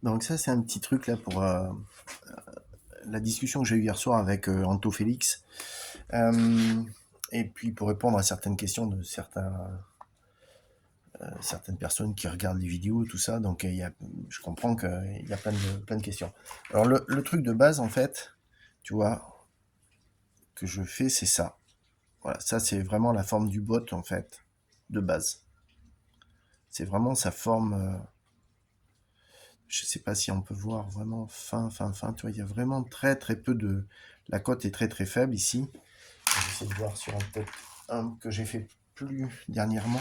Donc ça, c'est un petit truc là pour la discussion que j'ai eue hier soir avec Anto Félix. Euh, et puis pour répondre à certaines questions de certaines personnes qui regardent les vidéos, tout ça. Donc je comprends qu'il y a plein de questions. Alors le truc de base, en fait, tu vois, que je fais, c'est ça. Voilà, ça c'est vraiment la forme du bot, en fait, de base. C'est vraiment sa forme. Je sais pas si on peut voir vraiment fin. Tu vois, il y a vraiment très peu de. La cote est très faible ici. Je vais essayer de voir sur peut-être un que j'ai fait plus dernièrement.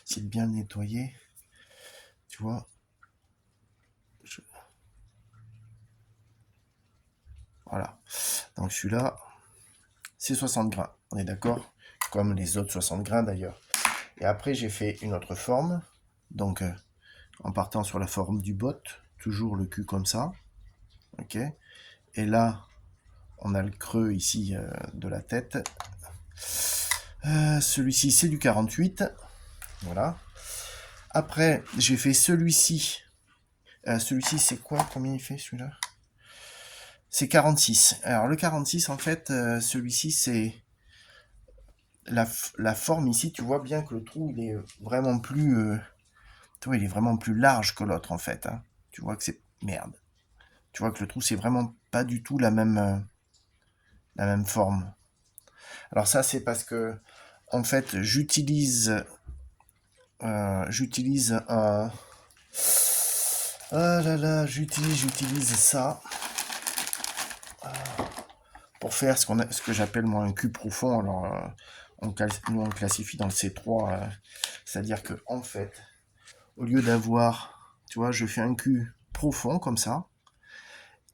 Essayer de bien le nettoyer. Tu vois. Je- Voilà. Donc celui-là, c'est 60 grains. On est d'accord? Comme les autres 60 grains d'ailleurs. Et après, j'ai fait une autre forme. Donc, en partant sur la forme du bot, toujours le cul comme ça. Ok. Et là, on a le creux ici de la tête. Celui-ci, c'est du 48. Voilà. Après, j'ai fait celui-ci. Celui-ci, c'est quoi? Combien il fait celui-là? C'est 46. Alors, le 46, en fait, celui-ci, c'est la forme ici. Tu vois bien que le trou, il est vraiment plus. Tu vois, il est vraiment plus large que l'autre, en fait. Hein. Tu vois que c'est. Merde. Tu vois que le trou, c'est vraiment pas du tout la même forme. Alors, ça, c'est parce que, en fait, j'utilise un. Ah là là, j'utilise ça pour faire ce que j'appelle moi un cul profond. Alors, nous on le classifie dans le C3, c'est-à-dire que en fait, au lieu d'avoir, tu vois, je fais un cul profond comme ça,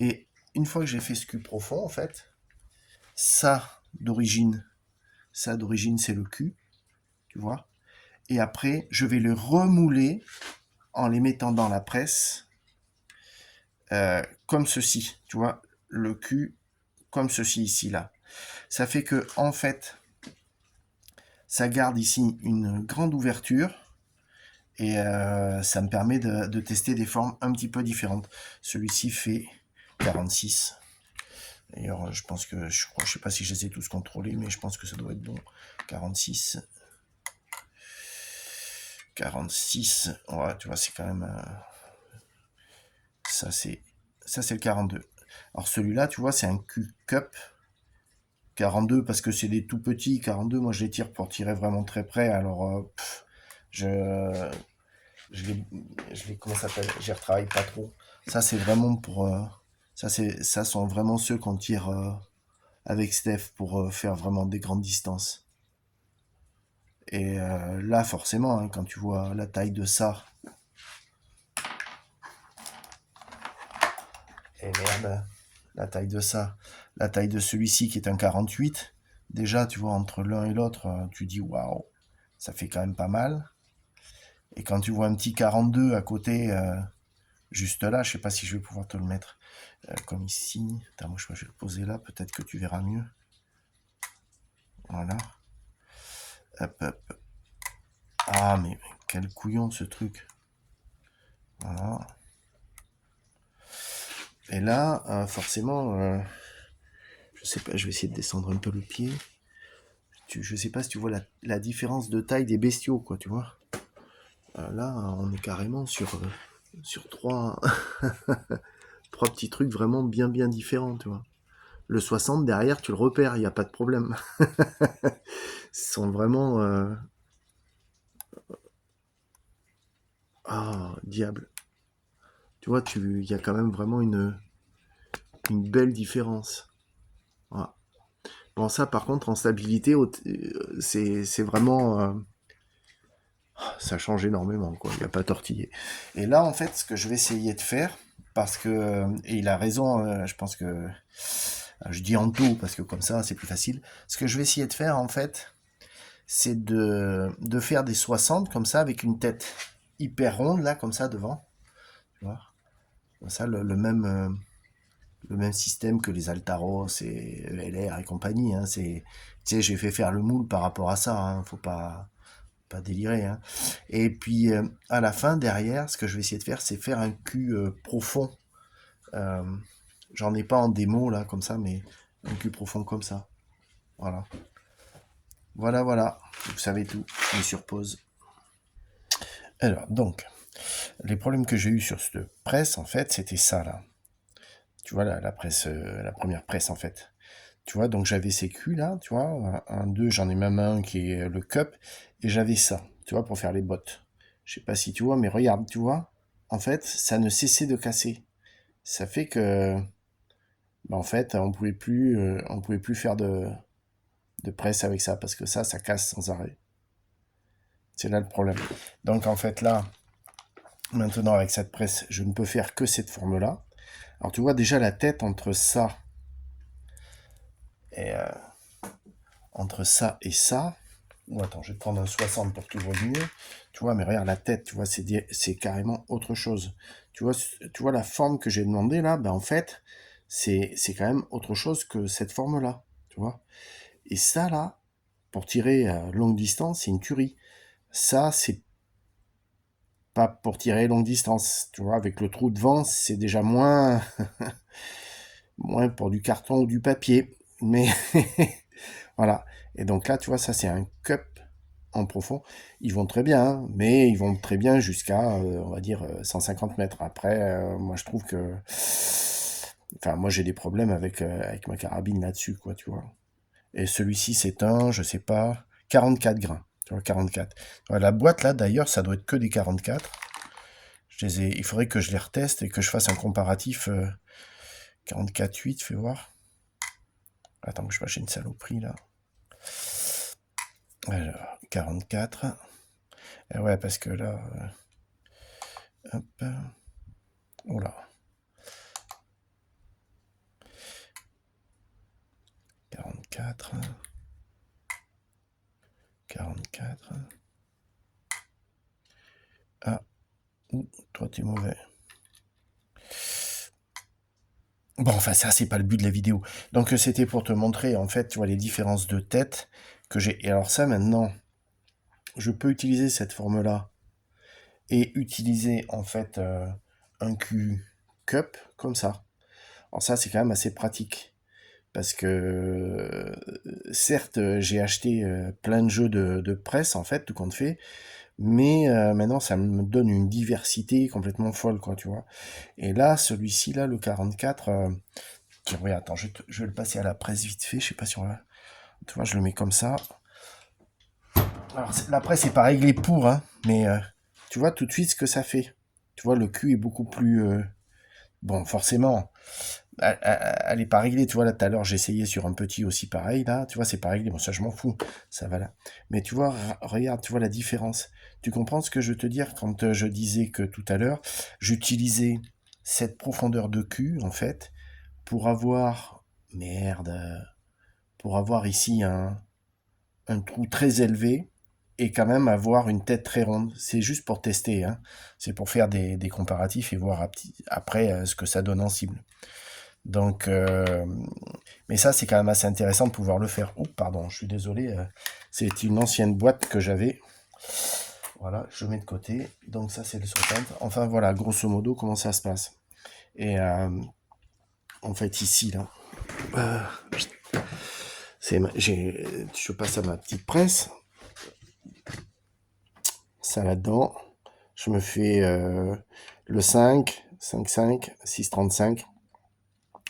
et une fois que j'ai fait ce cul profond, en fait, ça d'origine, ça d'origine c'est le cul, tu vois, et après je vais le remouler en les mettant dans la presse, comme ceci, tu vois, le cul comme ceci ici là. Ça fait que en fait, ça garde ici une grande ouverture et ça me permet de tester des formes un petit peu différentes. Celui-ci fait 46. D'ailleurs, je pense que je sais pas si je les ai tous contrôlés, mais je pense que ça doit être bon. 46. 46. Ouais, tu vois, c'est quand même. Ça, c'est. Ça, c'est le 42. Alors celui-là, tu vois, c'est un Q-Cup. 42 parce que c'est des tout petits. 42, moi je les tire pour tirer vraiment très près. Alors, je, je les, comment ça s'appelle? J'y retravaille pas trop. Ça, c'est vraiment pour. Ça sont vraiment ceux qu'on tire avec Steph pour faire vraiment des grandes distances. Et là, forcément, hein, quand tu vois la taille de ça. Et merde, la taille de ça. La taille de celui-ci qui est un 48. Déjà, tu vois, entre l'un et l'autre, tu dis waouh, ça fait quand même pas mal. Et quand tu vois un petit 42 à côté, juste là, je sais pas si je vais pouvoir te le mettre comme ici. Attends, moi je vais le poser là, peut-être que tu verras mieux. Voilà. Hop. Ah, mais quel couillon ce truc. Voilà. Et là, forcément, je sais pas, je vais essayer de descendre un peu le pied. Je sais pas si tu vois la différence de taille des bestiaux, quoi, tu vois. Là, on est carrément sur trois petits trucs vraiment bien différents, tu vois. Le 60 derrière, tu le repères, il n'y a pas de problème. Ils sont vraiment. Ah, diable. Tu vois, il y a quand même vraiment une belle différence. Voilà. Bon, ça, par contre, en stabilité, c'est vraiment. Ça change énormément, quoi. Il n'y a pas tortillé. Et là, en fait, ce que je vais essayer de faire, parce que. Et il a raison, je pense que. Je dis en tout, parce que comme ça, c'est plus facile. Ce que je vais essayer de faire, en fait, c'est de faire des 60 comme ça, avec une tête hyper ronde, là, comme ça, devant. Tu vois, comme ça, le même système que les Altaros et LR et compagnie. Hein, tu sais, j'ai fait faire le moule par rapport à ça. Hein, faut pas. pas délirer, hein. Et puis, à la fin, derrière, ce que je vais essayer de faire, c'est faire un cul profond. Euh, J'en ai pas en démo, là, comme ça, mais un cul profond comme ça. Voilà. Voilà, voilà. Vous savez tout. Je mets sur pause. Alors, donc, les problèmes que j'ai eu sur cette presse, en fait, c'était ça, là. Tu vois, la presse, la première presse, en fait. Tu vois, donc j'avais ces culs, là, tu vois. Un, deux, j'en ai même un qui est le cup. Et j'avais ça, tu vois, pour faire les bottes. Je sais pas si tu vois, mais regarde, tu vois. En fait, ça ne cessait de casser. Ça fait que, bah, en fait, on pouvait plus faire de presse avec ça, parce que ça casse sans arrêt. C'est là le problème. Donc, en fait, là, maintenant, avec cette presse, je ne peux faire que cette forme-là. Alors, tu vois déjà la tête entre ça et ça. Oh, attends, je vais te prendre un 60 pour que tu vois mieux. Tu vois, mais regarde la tête, tu vois, c'est carrément autre chose. Tu vois la forme que j'ai demandé là, ben en fait, c'est quand même autre chose que cette forme-là, tu vois. Et ça là, pour tirer à longue distance, c'est une tuerie. Ça, c'est pas pour tirer longue distance, tu vois. Avec le trou devant, c'est déjà moins, moins pour du carton ou du papier. Mais voilà. Et donc là, tu vois, ça c'est un cup en profond. Ils vont très bien, hein, mais ils vont très bien jusqu'à, on va dire, 150 mètres. Après, moi je trouve que... Enfin, moi j'ai des problèmes avec ma carabine là-dessus, quoi, tu vois. Et celui-ci, c'est un, je sais pas, 44 grains. Tu vois, 44. Ouais, la boîte là, d'ailleurs, ça doit être que des 44. Il faudrait que je les reteste et que je fasse un comparatif 44,8, fais voir. Attends que je fasse une saloperie là. Alors, 44. Et ouais, parce que là... hop. Oula. 44. 44. Ah. Ouh, toi t'es mauvais. Bon, enfin ça c'est pas le but de la vidéo. Donc c'était pour te montrer en fait, tu vois, les différences de tête que j'ai. Et alors ça maintenant, je peux utiliser cette forme-là et utiliser en fait un Q-cup comme ça. Alors ça c'est quand même assez pratique. Parce que certes j'ai acheté plein de jeux de presse en fait, tout compte fait, mais maintenant ça me donne une diversité complètement folle, quoi, tu vois. Et là, celui-ci, là, le 44, tiens, oui, attends, je vais le passer à la presse vite fait, je sais pas si on va... Tu vois, je le mets comme ça. Alors, la presse n'est pas réglée pour, hein, mais tu vois tout de suite ce que ça fait. Tu vois, le cul est beaucoup plus... bon, forcément, elle est pas réglée, tu vois, là, tout à l'heure, j'ai essayé sur un petit aussi pareil, là, tu vois, c'est pas réglé, bon, ça, je m'en fous, ça va là. Mais tu vois, regarde, tu vois la différence. Tu comprends ce que je veux te dire quand je disais que tout à l'heure, j'utilisais cette profondeur de cul, en fait, pour avoir, merde, pour avoir ici un trou très élevé et quand même avoir une tête très ronde. C'est juste pour tester, hein. C'est pour faire des comparatifs et voir après ce que ça donne en cible. Donc, mais ça, c'est quand même assez intéressant de pouvoir le faire. Oh, pardon, je suis désolé. C'est une ancienne boîte que j'avais. Voilà, je mets de côté. Donc ça, c'est le 60. Enfin, voilà, grosso modo, comment ça se passe. Et en fait, ici, là, je passe à ma petite presse. Ça là-dedans. Je me fais le 5, 5,5, 6,35.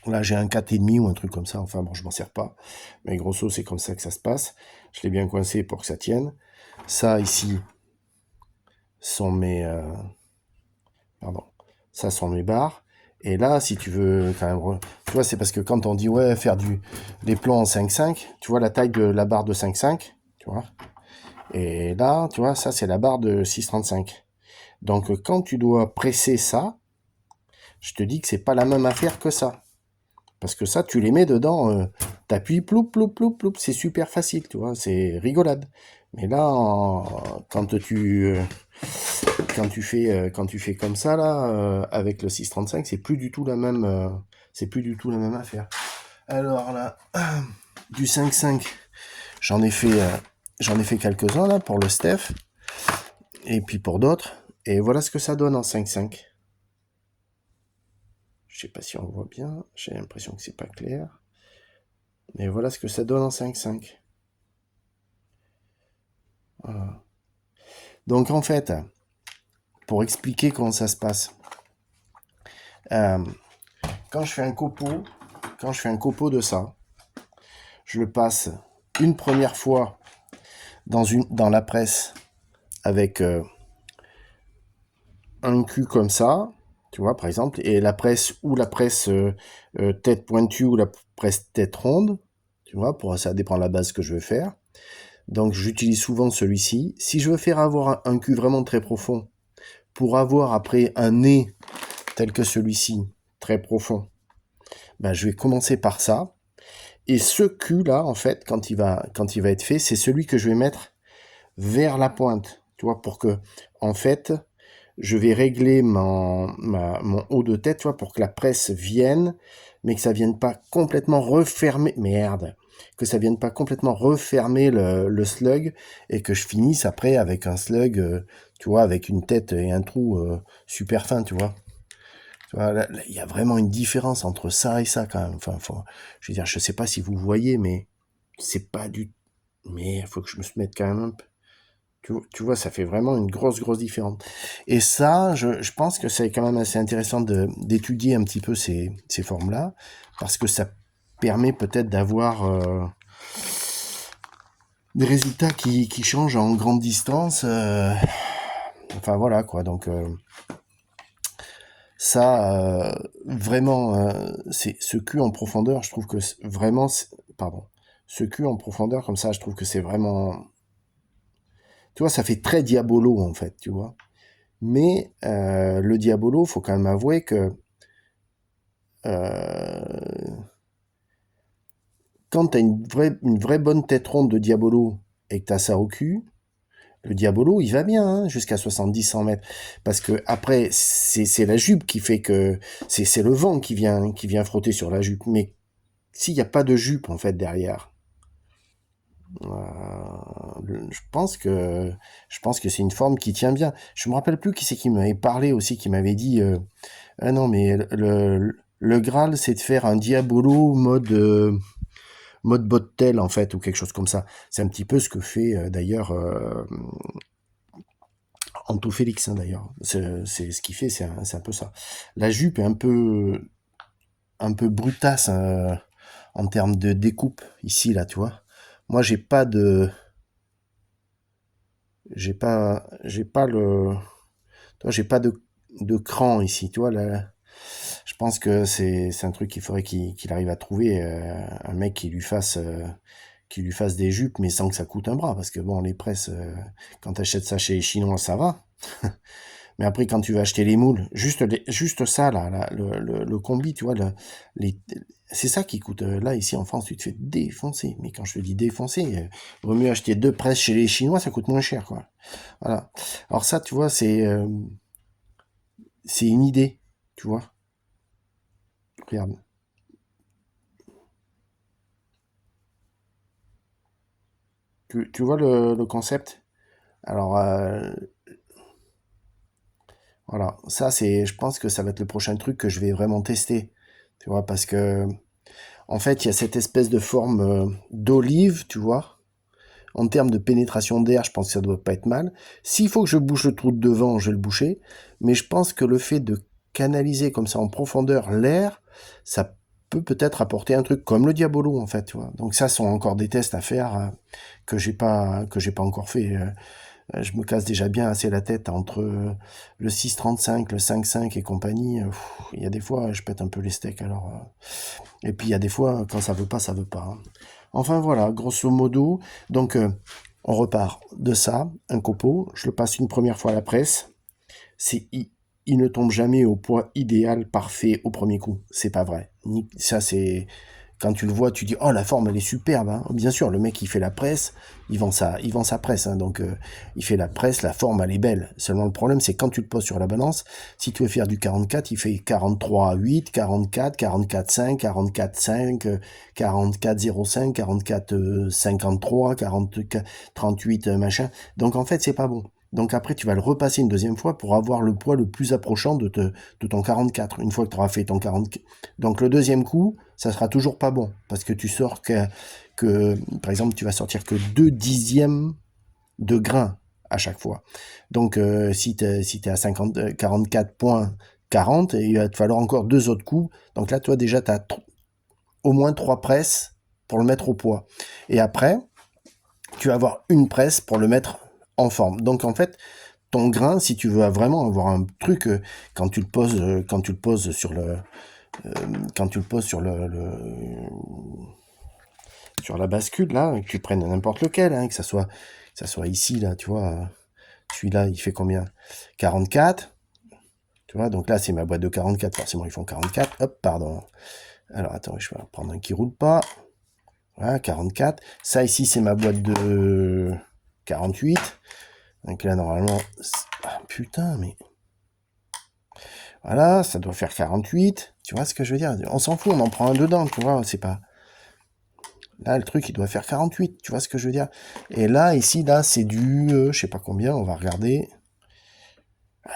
Là, j'ai un 4,5 ou un truc comme ça. Enfin, bon, je m'en sers pas. Mais grosso, c'est comme ça que ça se passe. Je l'ai bien coincé pour que ça tienne. Ça, ici, sont mes... pardon. Ça sont mes barres. Et là, si tu veux quand même... Tu vois, c'est parce que quand on dit, ouais, faire des plans en 5,5, tu vois la taille de la barre de 5,5, tu vois. Et là, tu vois, ça, c'est la barre de 6,35. Donc, quand tu dois presser ça, je te dis que c'est pas la même affaire que ça. Parce que ça, tu les mets dedans, t'appuies, ploup, ploup, ploup, ploup, c'est super facile, tu vois, c'est rigolade. Mais là, quand tu fais comme ça, là, avec le 635, c'est plus du tout la même, affaire. Alors là, du 5,5, j'en ai fait quelques-uns, là, pour le Steph. et puis pour d'autres. Et voilà ce que ça donne en 5-5. Je sais pas si on voit bien, j'ai l'impression que c'est pas clair. Mais voilà ce que ça donne en 5-5. Voilà. Donc en fait, pour expliquer comment ça se passe, euh, quand je fais un copeau de ça, je le passe une première fois dans la presse avec un cul comme ça, tu vois, par exemple, et la presse tête pointue ou la presse tête ronde, tu vois, ça dépend de la base que je veux faire. Donc j'utilise souvent celui-ci. Si je veux faire avoir un cul vraiment très profond, pour avoir après un nez tel que celui-ci, très profond, ben, je vais commencer par ça. Et ce cul là, en fait, quand il va être fait, c'est celui que je vais mettre vers la pointe, tu vois, pour que, en fait, je vais régler mon haut de tête, tu vois, pour que la presse vienne, mais que ça vienne pas complètement refermer, que ça vienne pas complètement refermer le slug et que je finisse après avec un slug, tu vois, avec une tête et un trou super fin, tu vois. Tu vois, là, il y a vraiment une différence entre ça et ça quand même. Enfin, je veux dire, je sais pas si vous voyez, mais c'est pas du. Mais il faut que je me mette quand même un peu. Tu vois, ça fait vraiment une grosse différence. Et ça, je pense que c'est quand même assez intéressant d'étudier un petit peu ces formes-là, parce que ça permet peut-être d'avoir des résultats qui changent en grande distance. Enfin voilà quoi, donc ça, vraiment, c'est ce cul en profondeur, je trouve que vraiment, pardon, ce cul en profondeur comme ça, je trouve que c'est vraiment, tu vois, ça fait très diabolo en fait, tu vois. Mais le diabolo, faut quand même avouer que euh, quand t'as une vraie bonne tête ronde de diabolo et que t'as ça au cul, le diabolo, il va bien, hein, jusqu'à 70-100 mètres. Parce que après, c'est la jupe qui fait que c'est le vent qui vient frotter sur la jupe. Mais s'il n'y a pas de jupe en fait derrière, je pense que c'est une forme qui tient bien. Je me rappelle plus qui c'est qui m'avait parlé aussi, qui m'avait dit ah non mais le Graal c'est de faire un diabolo mode bottel en fait ou quelque chose comme ça. C'est un petit peu ce que fait d'ailleurs Anto Félix hein, d'ailleurs. C'est ce qu'il fait, c'est un peu ça. La jupe est un peu brutasse en termes de découpe ici là, tu vois. Moi j'ai pas le, tu vois, j'ai pas de cran ici, tu vois là. Je pense que c'est un truc qu'il faudrait qu'il arrive à trouver un mec qui lui fasse des jupes mais sans que ça coûte un bras parce que bon les presses quand t'achètes ça chez les Chinois ça va. Mais après, quand tu vas acheter les moules, juste ça, là, le combi, tu vois, les, c'est ça qui coûte. Là, ici en France, tu te fais défoncer. Mais quand je te dis défoncer, il vaut mieux acheter deux presses chez les Chinois, ça coûte moins cher, quoi. Voilà. Alors ça, tu vois, c'est une idée, tu vois. Regarde. Tu vois le concept? Alors, voilà. Ça, je pense que ça va être le prochain truc que je vais vraiment tester. Tu vois, parce que, en fait, il y a cette espèce de forme d'olive, tu vois. En termes de pénétration d'air, je pense que ça doit pas être mal. S'il faut que je bouche le trou de devant, je vais le boucher. Mais je pense que le fait de canaliser comme ça en profondeur l'air, ça peut-être apporter un truc comme le diabolo en fait. Tu vois. Donc ça sont encore des tests à faire que j'ai pas encore fait. Je me casse déjà bien assez la tête entre le 6,35, le 5,5 et compagnie. Il y a des fois, je pète un peu les steaks. Alors, et puis il y a des fois, quand ça veut pas, ça veut pas. Hein. Enfin voilà, grosso modo. Donc on repart de ça, un copeau. Je le passe une première fois à la presse. Il ne tombe jamais au poids idéal, parfait au premier coup. C'est pas vrai. Ça c'est quand tu le vois, tu dis oh la forme elle est superbe. Hein. Bien sûr, le mec il fait la presse, il vend sa presse. Hein. Donc il fait la presse, la forme elle est belle. Seulement le problème c'est quand tu le poses sur la balance, si tu veux faire du 44, il fait 43,8, 44, 44,5, 44,5, 44,05, 44,53, 44, 38 machin. Donc en fait c'est pas bon. Donc après, tu vas le repasser une deuxième fois pour avoir le poids le plus approchant de ton 44, une fois que tu auras fait ton 40. Donc le deuxième coup, ça sera toujours pas bon, parce que tu sors par exemple, tu vas sortir que 2 dixièmes de grain à chaque fois. Donc si tu es à 44,40, il va te falloir encore 2 autres coups. Donc là, toi déjà, tu as au moins 3 presses pour le mettre au poids. Et après, tu vas avoir une presse pour le mettre en forme. Donc en fait, ton grain, si tu veux vraiment avoir un truc, quand tu le poses sur sur la bascule là, que tu prennes n'importe lequel, hein, que ça soit ici là, tu vois, celui-là il fait combien? 44, tu vois, donc là c'est ma boîte de 44, forcément ils font 44, hop, pardon. Alors attends, je vais en prendre un qui roule pas. Voilà, 44. Ça ici c'est ma boîte de 48. Donc là normalement, putain mais... Voilà, ça doit faire 48. Tu vois ce que je veux dire? On s'en fout, on en prend un dedans, tu vois, c'est pas... Là, le truc, il doit faire 48, tu vois ce que je veux dire? Et là, ici, là, c'est du... je sais pas combien, on va regarder.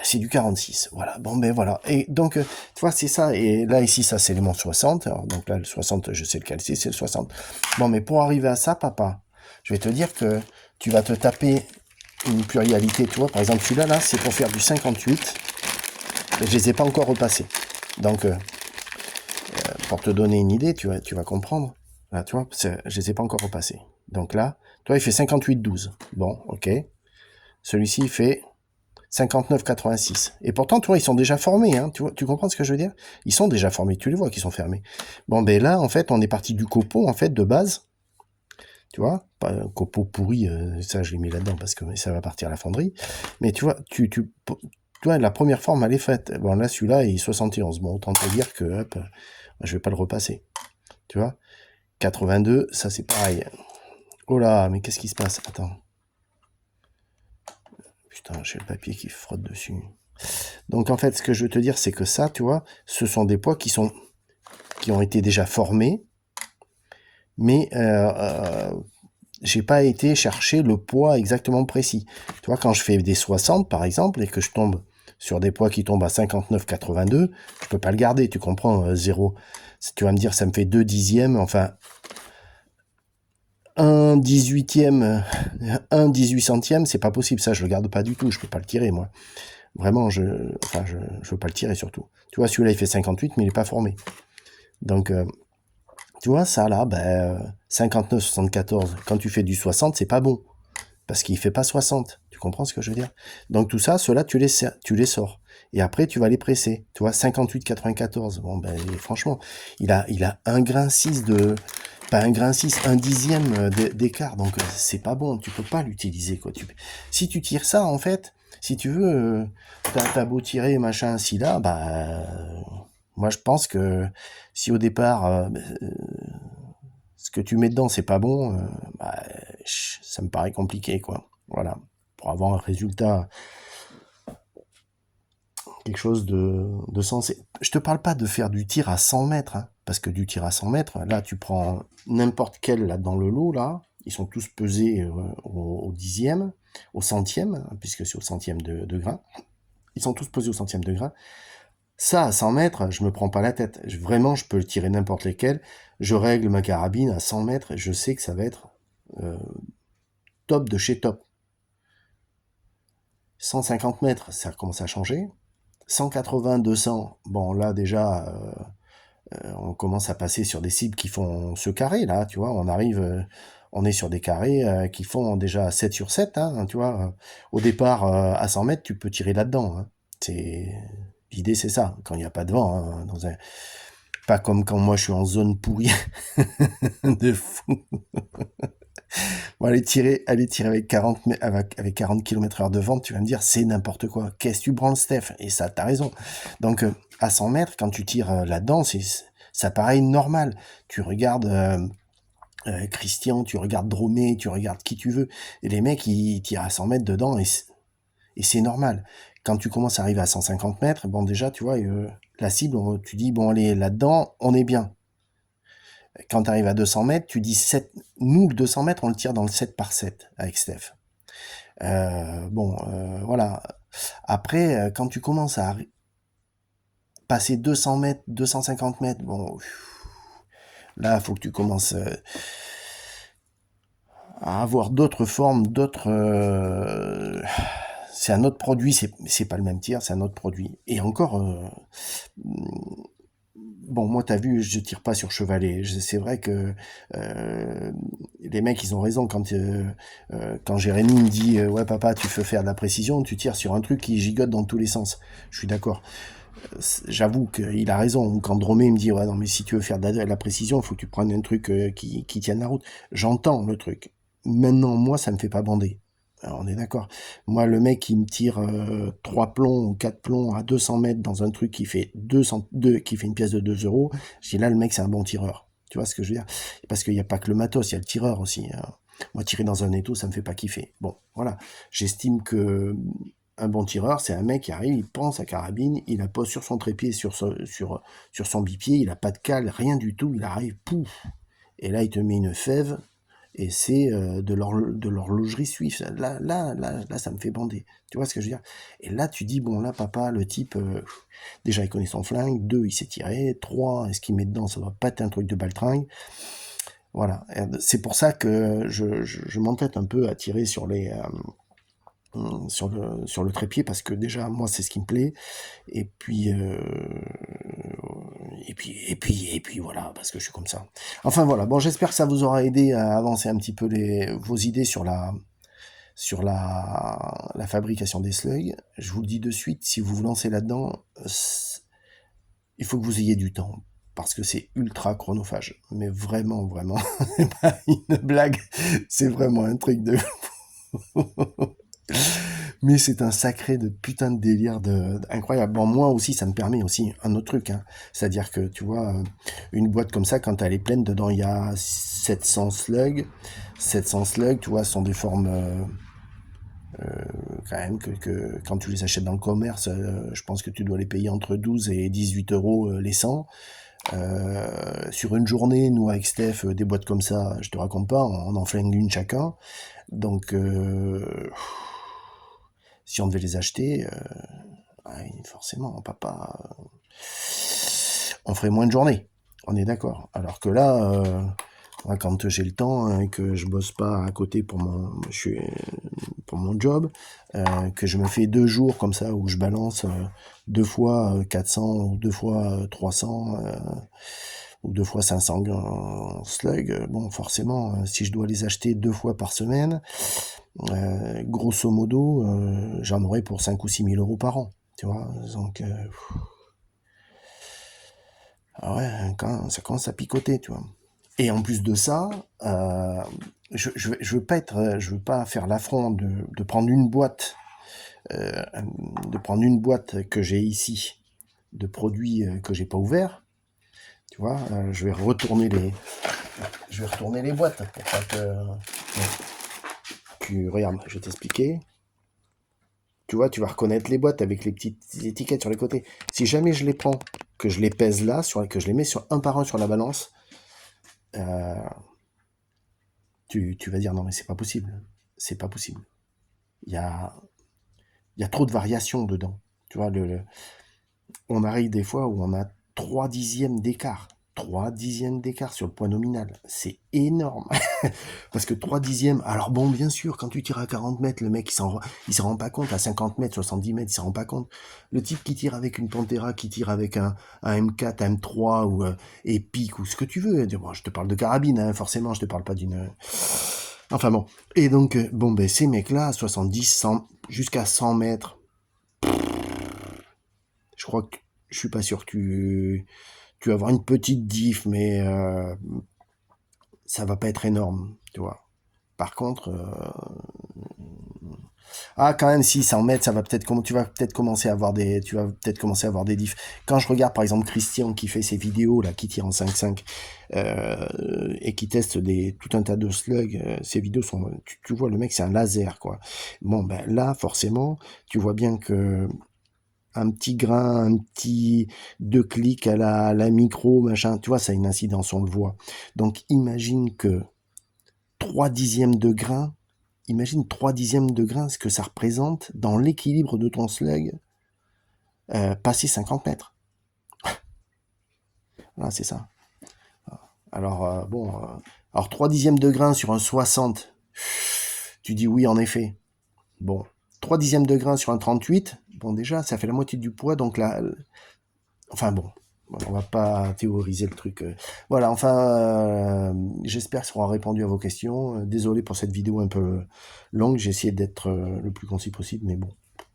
C'est du 46, voilà. Bon, ben voilà. Et donc, tu vois, c'est ça. Et là, ici, ça, c'est l'élément 60. Alors, donc là, le 60, je sais lequel c'est le 60. Bon, mais pour arriver à ça, papa, je vais te dire que tu vas te taper une pluralité, tu vois. Par exemple, celui-là, là, c'est pour faire du 58. Et je les ai pas encore repassés. Donc, pour te donner une idée, tu vas comprendre. Là, tu vois, je les ai pas encore repassés. Donc là, toi, il fait 58,12. Bon, ok. Celui-ci, il fait 59,86. Et pourtant, tu vois, ils sont déjà formés. Hein, tu comprends ce que je veux dire? Ils sont déjà formés. Tu les vois qu'ils sont fermés. Bon, ben là, en fait, on est parti du copeau, en fait, de base. Tu vois, pas un copeau pourri, ça, je l'ai mis là-dedans parce que ça va partir à la fonderie. Mais tu vois, tu vois, la première forme, elle est faite. Bon, là, celui-là, il est 71. Bon, autant te dire que, hop, je vais pas le repasser. Tu vois, 82, ça, c'est pareil. Oh là, mais qu'est-ce qui se passe? Attends. Putain, j'ai le papier qui frotte dessus. Donc, en fait, ce que je veux te dire, c'est que ça, tu vois, ce sont des poids qui ont été déjà formés, mais j'ai pas été chercher le poids exactement précis. Tu vois, quand je fais des 60, par exemple, et que je tombe sur des poids qui tombent à 59,82, je peux pas le garder, tu comprends, 0. Tu vas me dire, ça me fait 2 dixièmes, enfin, 1 18e, 1 18 centième, c'est pas possible, ça, je le garde pas du tout, je peux pas le tirer, moi. Vraiment, je veux pas le tirer, surtout. Tu vois, celui-là, il fait 58, mais il est pas formé. Donc, tu vois, ça, là, 59,74, quand tu fais du 60, c'est pas bon. Parce qu'il fait pas 60. Tu comprends ce que je veux dire? Donc tout ça, ceux-là, tu les sors. Et après, tu vas les presser. Tu vois, 58,94. Bon, ben, franchement, il a 1 grain 6 de... Pas 1 grain 6, 1 dixième d'écart. Donc c'est pas bon. Tu peux pas l'utiliser, quoi. Si tu tires ça, en fait, si tu veux, t'as beau tirer, machin, ci, là, moi, je pense que si au départ... ce que tu mets dedans, c'est pas bon, ça me paraît compliqué, quoi. Voilà. Pour avoir un résultat, quelque chose de sensé. Je te parle pas de faire du tir à 100 mètres, hein, parce que du tir à 100 mètres, là, tu prends n'importe quel, là, dans le lot, là, ils sont tous pesés au dixième, au centième, hein, puisque c'est au centième de grain. Ils sont tous pesés au centième de grain. Ça, à 100 mètres, je me prends pas la tête. Vraiment, je peux le tirer n'importe lesquels. Je règle ma carabine à 100 mètres et je sais que ça va être top de chez top. 150 mètres, ça commence à changer. 180, 200, bon là déjà, on commence à passer sur des cibles qui font ce carré, là, tu vois, on est sur des carrés qui font déjà 7 sur 7, hein, tu vois. Au départ, à 100 mètres, tu peux tirer là-dedans. Hein. L'idée, c'est ça, quand il n'y a pas de vent, hein, pas comme quand moi je suis en zone pourrie de fou. Bon, aller tirer avec 40 km/h de vente, tu vas me dire, c'est n'importe quoi. Qu'est-ce que tu branles, Steph? Et ça, t'as raison. Donc, à 100 mètres, quand tu tires là-dedans, ça paraît normal. Tu regardes Christian, tu regardes Dromé, tu regardes qui tu veux. Et les mecs, ils tirent à 100 mètres dedans et c'est normal. Quand tu commences à arriver à 150 mètres, bon, déjà, tu vois, la cible, tu dis, bon, allez, là-dedans, on est bien. Quand tu arrives à 200 mètres, tu dis 7. Nous, le 200 mètres, on le tire dans le 7 par 7 avec Steph. Bon, voilà. Après, quand tu commences à passer 200 mètres, 250 mètres, bon, là, faut que tu commences à avoir d'autres formes, d'autres. C'est un autre produit, c'est pas le même tir, c'est un autre produit. Et encore, bon, moi, t'as vu, je tire pas sur chevalet. C'est vrai que les mecs, ils ont raison quand Jérémy me dit ouais, papa, tu veux faire de la précision, tu tires sur un truc qui gigote dans tous les sens. Je suis d'accord. J'avoue qu'il a raison. Ou quand Dromé me dit ouais, non, mais si tu veux faire de la précision, il faut que tu prennes un truc qui tienne la route. J'entends le truc. Maintenant, moi, ça me fait pas bander. Alors, on est d'accord. Moi, le mec qui me tire 3 plombs ou 4 plombs à 200 mètres dans un truc qui fait qui fait une pièce de 2 euros, je dis là, le mec, c'est un bon tireur. Tu vois ce que je veux dire? Parce qu'il n'y a pas que le matos, il y a le tireur aussi, hein. Moi, tirer dans un étau, ça me fait pas kiffer. Bon, voilà. J'estime que un bon tireur, c'est un mec qui arrive, il prend sa carabine, il la pose sur son trépied, sur son bipied, il a pas de cale, rien du tout, il arrive, pouf, et là, il te met une fève, et c'est de l'horlogerie suisse. Là, ça me fait bander. Tu vois ce que je veux dire? Et là, tu dis, bon, là, papa, le type, déjà, il connaît son flingue, 2, il s'est tiré, 3, est-ce qu'il met dedans, ça doit pas être un truc de baltringue. Voilà. C'est pour ça que je m'entête un peu à tirer sur le trépied parce que déjà moi c'est ce qui me plaît et puis et puis voilà parce que je suis comme ça. Enfin voilà, bon j'espère que ça vous aura aidé à avancer un petit peu vos idées sur la fabrication des slugs. Je vous le dis de suite, si vous vous lancez là-dedans, il faut que vous ayez du temps parce que c'est ultra chronophage, mais vraiment vraiment c'est pas une blague, c'est vraiment un truc de mais c'est un sacré de putain de délire incroyable. Bon, moi aussi, ça me permet aussi un autre truc, hein. C'est-à-dire que, tu vois, une boîte comme ça, quand elle est pleine, dedans, il y a 700 slugs. 700 slugs, tu vois, sont des formes, quand même, que quand tu les achètes dans le commerce, je pense que tu dois les payer entre 12 et 18 euros les 100. Sur une journée, nous, avec Steph, des boîtes comme ça, je te raconte pas, on en flingue une chacun. Donc, si on devait les acheter, ouais, forcément, papa, on ferait moins de journées. On est d'accord. Alors que là, quand j'ai le temps et que je bosse pas à côté pour mon job, que je me fais 2 jours comme ça où je balance 2 fois 400 ou 2 fois 300 ou 2 fois 500 slugs, bon forcément, si je dois les acheter 2 fois par semaine, grosso modo, j'en aurais pour 5 ou 6 000 euros par an. Tu vois, donc ah ouais, ça commence à picoter, tu vois. Et en plus de ça, je veux pas faire l'affront de prendre une boîte, que j'ai ici, de produits que j'ai pas ouverts. Tu vois, je vais retourner les boîtes pour pas que. Regarde, je vais t'expliquer. Tu vois, tu vas reconnaître les boîtes avec les petites étiquettes sur les côtés. Si jamais je les prends, que je les pèse là, que je les mets un par un sur la balance, euh, tu vas dire non mais c'est pas possible. C'est pas possible. Il y a, il y a trop de variations dedans. Tu vois, on arrive des fois où on a 3 dixièmes d'écart. 3 dixièmes d'écart sur le point nominal. C'est énorme. Parce que 3 dixièmes, alors bon, bien sûr, quand tu tires à 40 mètres, le mec, il s'en rend pas compte. À 50 mètres, 70 mètres, il s'en rend pas compte. Le type qui tire avec une Pantera, qui tire avec un M4, un M3 ou Epic ou ce que tu veux. Bon, je te parle de carabine, hein, forcément, je te parle pas d'une. Enfin bon. Et donc, bon, ben, ces mecs-là, 70, 100, jusqu'à 100 mètres, je crois que je suis pas sûr que tu vas avoir une petite diff, mais ça va pas être énorme, tu vois. Par contre, quand même, si 100 mètres, ça va peut-être, tu vas peut-être commencer à avoir des diffs. Quand je regarde, par exemple, Christian qui fait ses vidéos, là, qui tire en 5.5, et qui teste tout un tas de slugs, ses vidéos sont, tu vois, le mec, c'est un laser, quoi. Bon, ben, là, forcément, tu vois bien que un petit grain, un petit 2 clics à la micro, machin, tu vois, ça a une incidence, on le voit. Donc, imagine que 3 dixièmes de grain, imagine 3 dixièmes de grain, ce que ça représente dans l'équilibre de ton slug, passer 50 mètres. Voilà, c'est ça. Alors, alors 3 dixièmes de grain sur un 60, tu dis oui, en effet. Bon, 3 dixièmes de grain sur un 38, bon, déjà, ça fait la moitié du poids, donc là, enfin bon, on va pas théoriser le truc. Voilà, enfin, j'espère que ça aura répondu à vos questions. Désolé pour cette vidéo un peu longue, j'ai essayé d'être le plus concis possible, mais bon,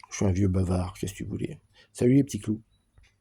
je suis un vieux bavard, qu'est-ce que tu voulais. Salut les petits clous.